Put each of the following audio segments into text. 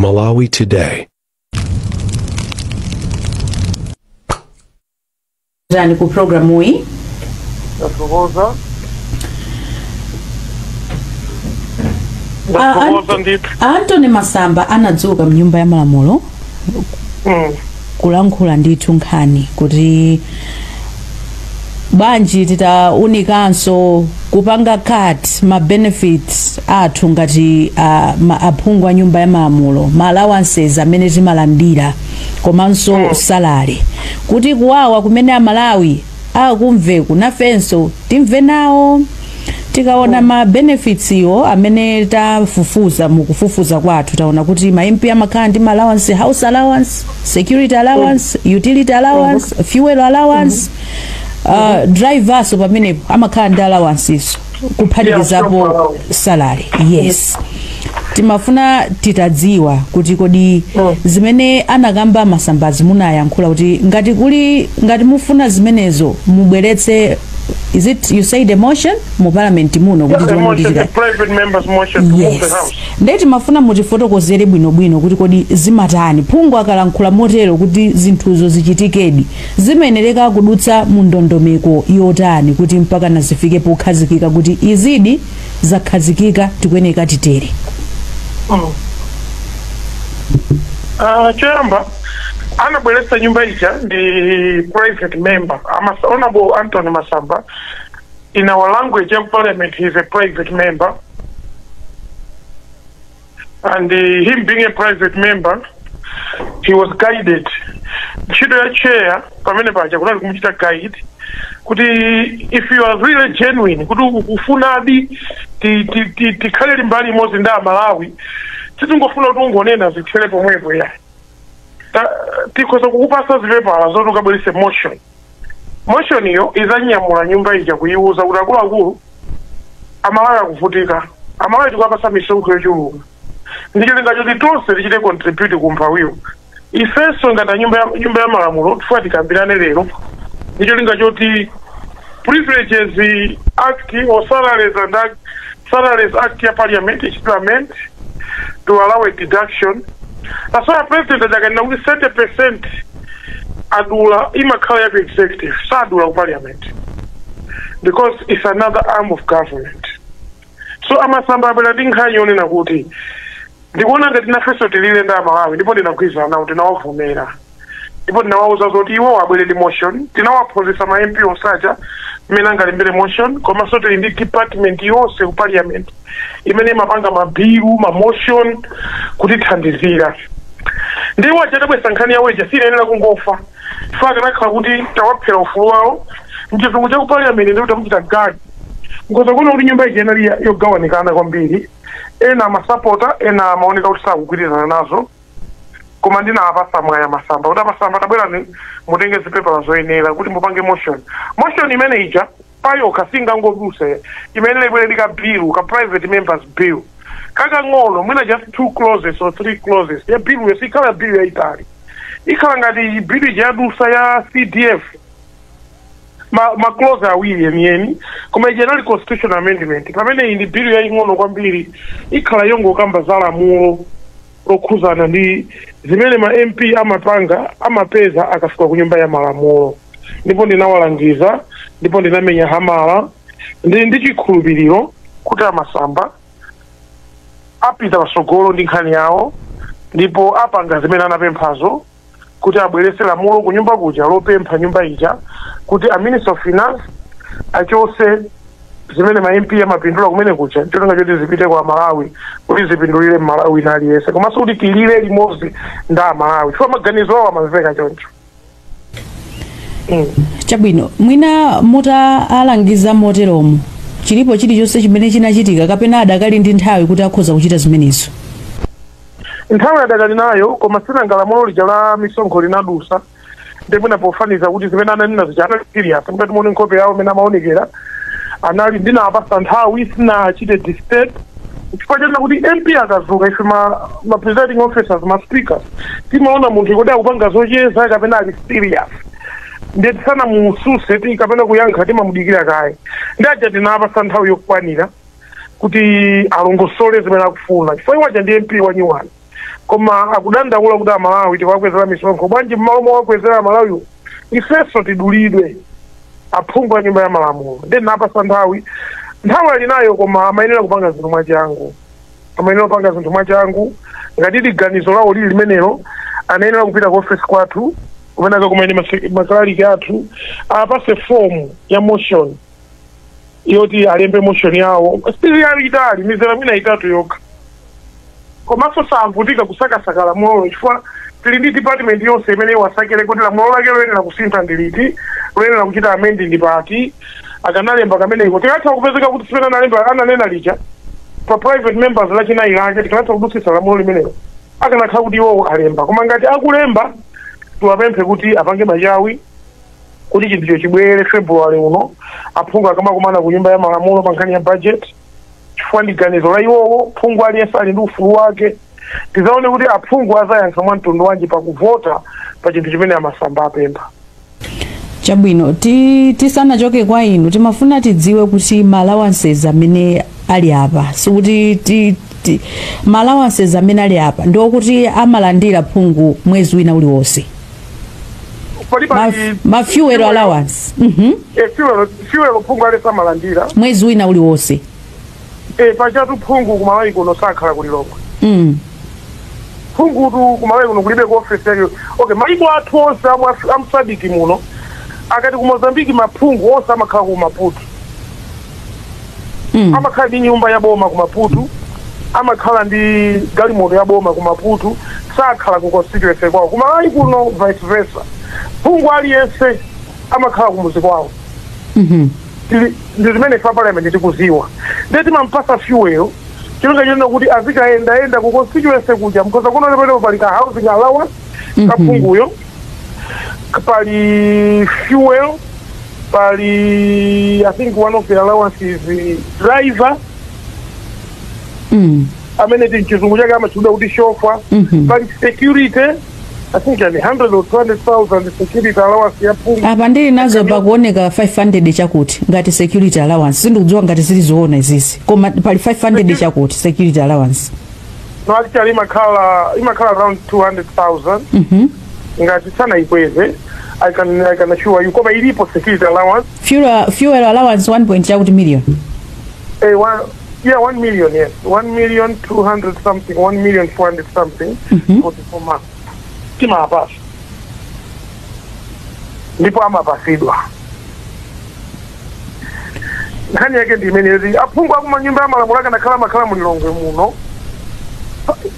Malawi Today. Zani ku programu hii Anthony Masamba anadzuka mnyumba ya malamulo kulankhula ndithu nkhani kuti banji titaunikanso kupanga cut ma benefits athu ngati aphungu a nyumba ya malamulo ma allowances amene timalandira komanso salary kuti kuwawa kumene amalawi akumveku nafenso timve nawo tikaona ma benefits iwo amene tafufuza mukufufuza kwathu taona kuti ma MP amakhala ndi ma allowance, house allowance, security allowance, utility allowance, fuel allowance, drivers pamene amakhala ndi allowances kuphatikizapo salary. Yes, timafuna titadziwa kuti kodi zimene anakamba Masambazi munayankhula kuti ngati mufuna zimenezo mubweretse. Is it, you say, the motion mu parliament muno kuti the private members motion to move the house. Ndeti mafuna mutifotokozere bwino kuti kodi zimatani phungu akalankhula motero kuti zinthuzo zichitikedi zimenereka kudutsa mu ndondomeko yotani kuti mpaka nazifike pokhazikika kuti izidi zakhazikika tikweneka titere. Chamba anabweretsa nyumba ija the private member. Honorable Anthony Masamba, in our language of parliament, he is a private member, and him being a private member, he was guided. Chido chair, pamene paja kunali kumuchita guide kuti if you are really genuine kuti ukufuna tikhale mbali imodzi ndi Malawi titungofuna kuti ungonena zithele pomwepo ya tikoza kukupasa zipepala zoti ukabwerese motion iyo izanyamula nyumba ija kuyiuza kuti akuluakulu Amalawi akuvutika, Amalawi tikapasa misonkho yochuluka ndicholinga choti tonse tichite contribute kumphawiwo ifenso ngati nyumba ya malamulo tifuna tikambirane lero ndicholinga choti privileges act or salaries act ya parliament implement to allow a deduction. That's why president ajakanena kuti 30% adula imakhala ya executive sadula parliament because it's another arm of government. So Amasamba abela dinkhani yonena kuti ndikuona ngati nafeso tilile nda Malawi ndipo ndinagwizana kuti nawavumera ndipo ndinawauza zoti iwo wabweredi motion tinawaphunzitsa ma MP osaja imene angalembere motion koma so tili ndi department yonse ku parliament imene imapanga mabilu ma motion kuti thandizira ndiwo achadabwesa nkhani yawo ija sinayenera kungofa faka nakhala kuti tawaphera ufulu wawo mchizungu cha ku parliament ndi kuti amuchita gadi ngoza kuona kuti nyumba ija inali yogawanikana kwambiri ena amasapota ena amaoneka kuti sakugwirizana nazo koma ndinawapasa mwaya Masamba kuti Masamba tabwera mutenge zipepala zoyenera kuti mupange motion imene ija payo kasinga ngobuse imene ibwere ka bill ka private members bill kakang'ono mwina just 2 clauses or 3 clauses ya bill yesikhala bill ya Itali ikhala ngati bill yadusa ya CDF ma clause awiri yeniyeni koma general constitutional amendment pamene iyi ndi bill yaing'ono kwambiri ikhala yongokamba za lamulo lokhuzana ndi zimene ma MP amapanga amapeza akafika ku nyumba ya malamulo ndipo ndinawalangiza ndipo ndinamenya hamala ndi chikhulupiriro kuti Masamba apita pasogolo ndi nkhani yawo ndipo apanga zimene anapemphazo kuti abwerese lamulo ku nyumba kuja lopempha nyumba ija kuti a Minister of Finance achose zimene ma MP amapindula kumene kuja cholinga choti zipite kwa Malawi kuti zipindulire Malawi naliyese komanso kuti tilire limodzi nda Malawi chifukwa maganizo awo amamveka choncho. Chabwino mwina mutaalangiza moteromo chilipo chilichonse chimene chinachitika kapena adakali ndi nthawi kuti akhoza kuchita zimenezo? Nthawi adakali nayo koma sinangalamulo lija la misonkho linadusa ndipo napofaniza kuti zimene ananena zichana serious ngati muone nkhope yawo imene amaonekera anali ndinawapasa nthawi sinachite disturb chifukwa chena kuti MP akazuka ife ma presiding officers ma speakers timaona munthu kuti akupanga zocheza kapena ali serious ndeti sana mususe ti kapena kuyankha timamudikira kaye ndaja tinawapasa nthawi yokwanira kuti alongosole zimene akufuna chifukwa iwaja ndi MP wanyuwani koma akudandaula kuti Amalawi tikuwakwezera misonkho bwanji mmalo mwakwezera Malawi ifeso tidulidwe aphungu a nyumba ya malamulo then napasa nthawi ali nayo koma amayenera kupanga zinthu mwachangu ngati liganizo lawo lili limenelo anayenera kupita ku office kwathu kumeneka kumene makaliki athu apase fomu ya motion yoti alembe motion yawo sipiri yali itali mizera mwina itatu yokha komanso savutika kusakasaka lamulo chifukwa tili ndi department yonse imene wasakire kuti lamulo lake loyenera kusintha ndiliti loyenera kuchita amending ndipati akanalemba kameneko tikatha kupezeka kuti sipena analemba ananena lija pa private members lachinayi lake tikanatha kudusisa lamulo limenelo akanakhala kuti iwo alemba koma ngati akulemba tiwapemphe kuti apange machawi kuti chinthucho chibwere February uno aphungu akamakumana ku nyumba ya malamulo pa nkhani ya budget chifukwa ndi ganizo la iwowo phungu aliyense ali ndi ufulu wake tizaone kuti aphungu azayankha mwa mtundu wanji pakuvota pa chinthu chimene amasamba apempha. Chabwino tisanachoke kwa inu timafuna tidziwe kuti allowances amene ali apa sikuti allowances amene ali apa ndokuti amalandira phungu mwezi wina uliwonse fuel allowance fuel phungu ali samalandira mwezi wina uliwonse pachatu phungu kumalawi kuno sakhala kulilongwe phungu tu kumalawi kuno kulibe ku office yake okay maiko athu onse amsadiki muno akati ku Mozambique maphungu onse amakhala ku Maputo amakhala ndi nyumba ya boma ku Maputo amakhala ndi galimoto ya boma ku Maputo sakhala ku constituency kwawo kumalawi kuno vice versa phungu aliyense amakhala ku muzi kwawo ndi zimene fa parliament tikuziwa ndeti mampasa fuel chilonga chino kuti azikaenda ku constituency kuja mkoza kuno lepo pali ka housing allowance kaphunguyo pali fuel pali I think one of the allowances is driver amene tinchizungu chake amachuda kuti chauffeur pali security I think yani 100 or 200,000 security allowance ya phungu apa ndili nazo pakuoneka 500 chakuti ngati security allowance sindikudziwa ngati zilizoona izisi koma pali 500 chakuti security allowance no actually imakhala around 200,000 ngati sana ikweze I can assure you koma ilipo security allowance fuel allowance 1 chakuti million 1 million yes 1,200,000 something 1,400,000 something for the 4 months tima apasa ndipo amapasidwa nkhani yake ndi imenezi aphungu akumanyumba ya malamulo akanakhala makhala mulilongwe muno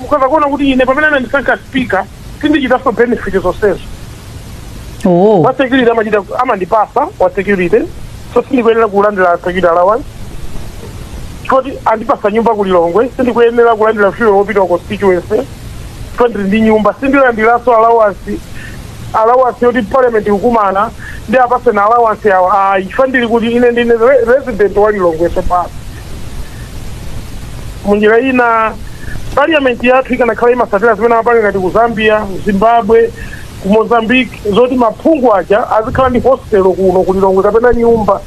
mukaza kuona kuti ine pamene anandisankha speaker sindichitaso benefit zonsezo wa security amandipasa wa security so sindikuyenera kulandira security allowance choti andipasa nyumba kulilongwe sindikuyenera kulandira fuel wopita ku constituency ndi nyumba sindilandiranso allowance yoti parliament ikumana ndi apase na allowance yawo ifa ndili kuti ine ndine resident walilongweso pasi munjira ina parliament yathu ikanakhala imasatira zimene amapanga ngati ku Zambia Zimbabwe ku Mozambique zoti maphungu aja azikhala ndi hostel kuno kulilongwe kapena nyumba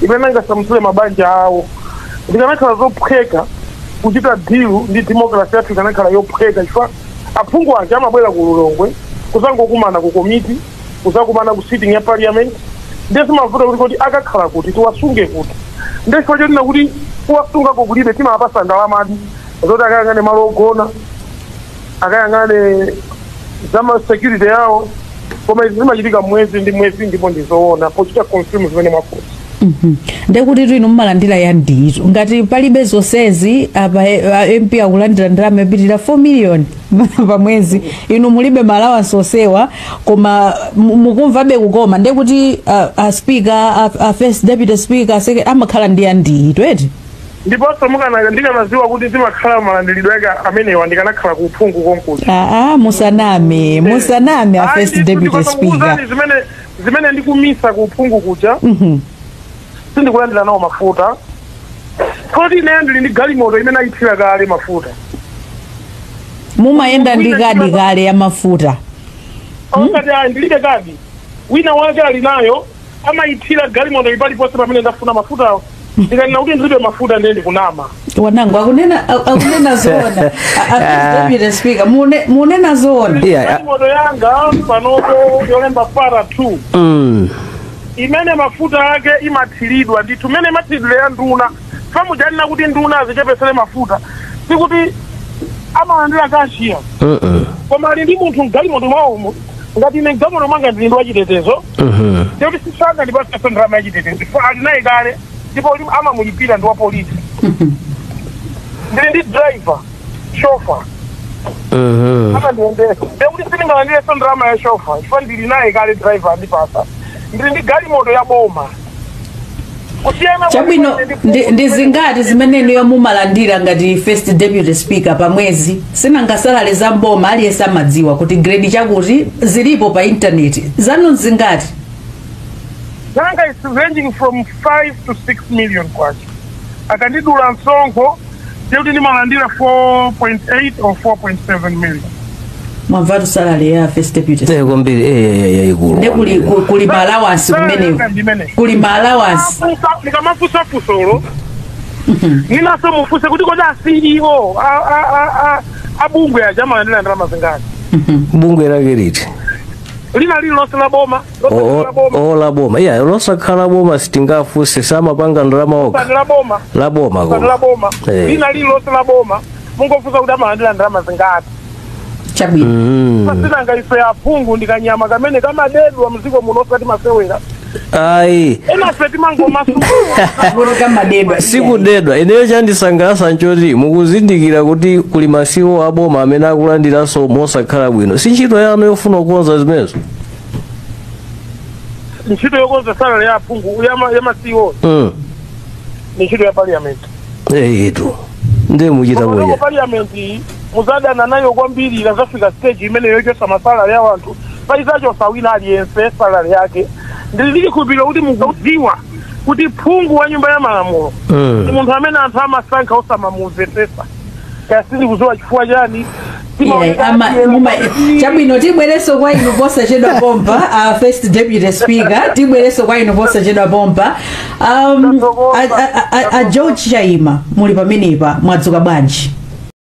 imene angasamsule mabanja awo ndikanakhala zophweka kuchita deal ndi democracy yathu ikanakhala yophweka chifukwa aphungu aja amabwera ku Lilongwe kuzangokumana ku committee kuzakumana ku sitting ya parliament ndesi mavuta kuti akakhala kuti tiwasunge kuti ndesi chotina kuti kuwasunga kulibe timapasa ndalama zoti akayang'ane malo ogona akayang'ane zama security yawo koma izi zimachitika mwezi ndi mwezi ndipo ndizoona pochita consume zimene mwafunsa ndekuti inu mmalandira ya ndizo ngati palibe zonsezi apa MP akulandira ndalama yopitirira 4 million pa mwezi inu mulibe allowance onsewa koma mukumvabe kukoma ndekuti speaker first deputy speaker amakhala ndi ya ndizo eti ndiponso ndikanaziwa kuti zimakhala malandiridwe ake amenewa ndikanakhala ku phungu konkuja musaname a first deputy speaker zimene ndikumisa ku phungu kuja sindikulandira nawo mafuta kodi ine ndili ndi galimoto imene ayithira kale mafuta mumayenda ndi kadi kale ya mafuta ngati ndilibe kadi wina wake ali nayo amayithira galimoto ipaliponse pamene ndafuna mafuta ndikanena kuti ndilibe mafuta ndiye kunama wanangu akunena zona Deputy Speaker munena zona moto yanga panopo yolemba para 2 imene mafuta yake imathiridwa ndithu mene imathiridwe ya nduna famujanina kuti nduna azichepesere mafuta sikuti amalandira kashiya koma ali ndi munthu mgalimoto mwawomo ngati ine mgalimoto mwanga ndili ndi wachitetezo ndikuti sisanga ndipasa ndrama yachitetezo chifukwa ali naye kale ndipo amamulipira ndi wa polisi ndili ndi driver chauffeur amandiyendesa ndikuti sindingalandireso ndrama ya chauffeur chifukwa ndili naye kale driver andipasa ndili ndi galimoto ya boma chabwino ndi zingati zimene niyo mumalandira ngati first deputy speaker pa mwezi sinangasalale za mboma aliyese amadziwa kuti grade chakuti zilipo pa internet zanu zingati nanga is ranging from 5 to 6 million kwacha akandidula msonkho ndikuti ndimalandira 4.8 or 4.7 million mwamvatu salary ya first deputy kwambiri kuli allowance kumene kuli allowance nikamafusa fusolo ninaso mufuse kuti kodi asiliwo abungwe aja amalandira ndalama zingati bungwe lake liti lina lili lonse la boma la boma losakhala boma sitingafuse samapanga ndalama oka la boma lina lili lonse la boma mungofusa kuti amalandira ndalama zingati chabwino pasinanga ife aphungu ndikanyama kamene kamadedwa mziko muno osati masewera ayi enafe timangomadedwa sikudedwa ineyo chandisangalatsa nchoti mukuzindikira kuti kuli masiwo aboma amene akulandiranso mosakhala bwino si ntchito yanu yofuna kukonza zimenezo ntchito yokonza salary ya aphungu yamasiwo ni ntchito ya parliament eyitu ndiye muchita bwino parliament muzadana nayo kwambiri ikazafika stage imene yochosa masalary ya wanthu paizachosa wina aliyense salary yake ndilikhulupirira kuti mukudziwa kuti phungu wa nyumba ya malamulo ndi munthu amene anthu amasankha osamamumvetsetsa kasindi kuzowa chifukwa chani chabwino tibwereso kwa inu posachedwa pompa first deputy speaker tibwereso kwa inu posachedwa pompa a George Chaima muli pamenepa mwadzuka bwanji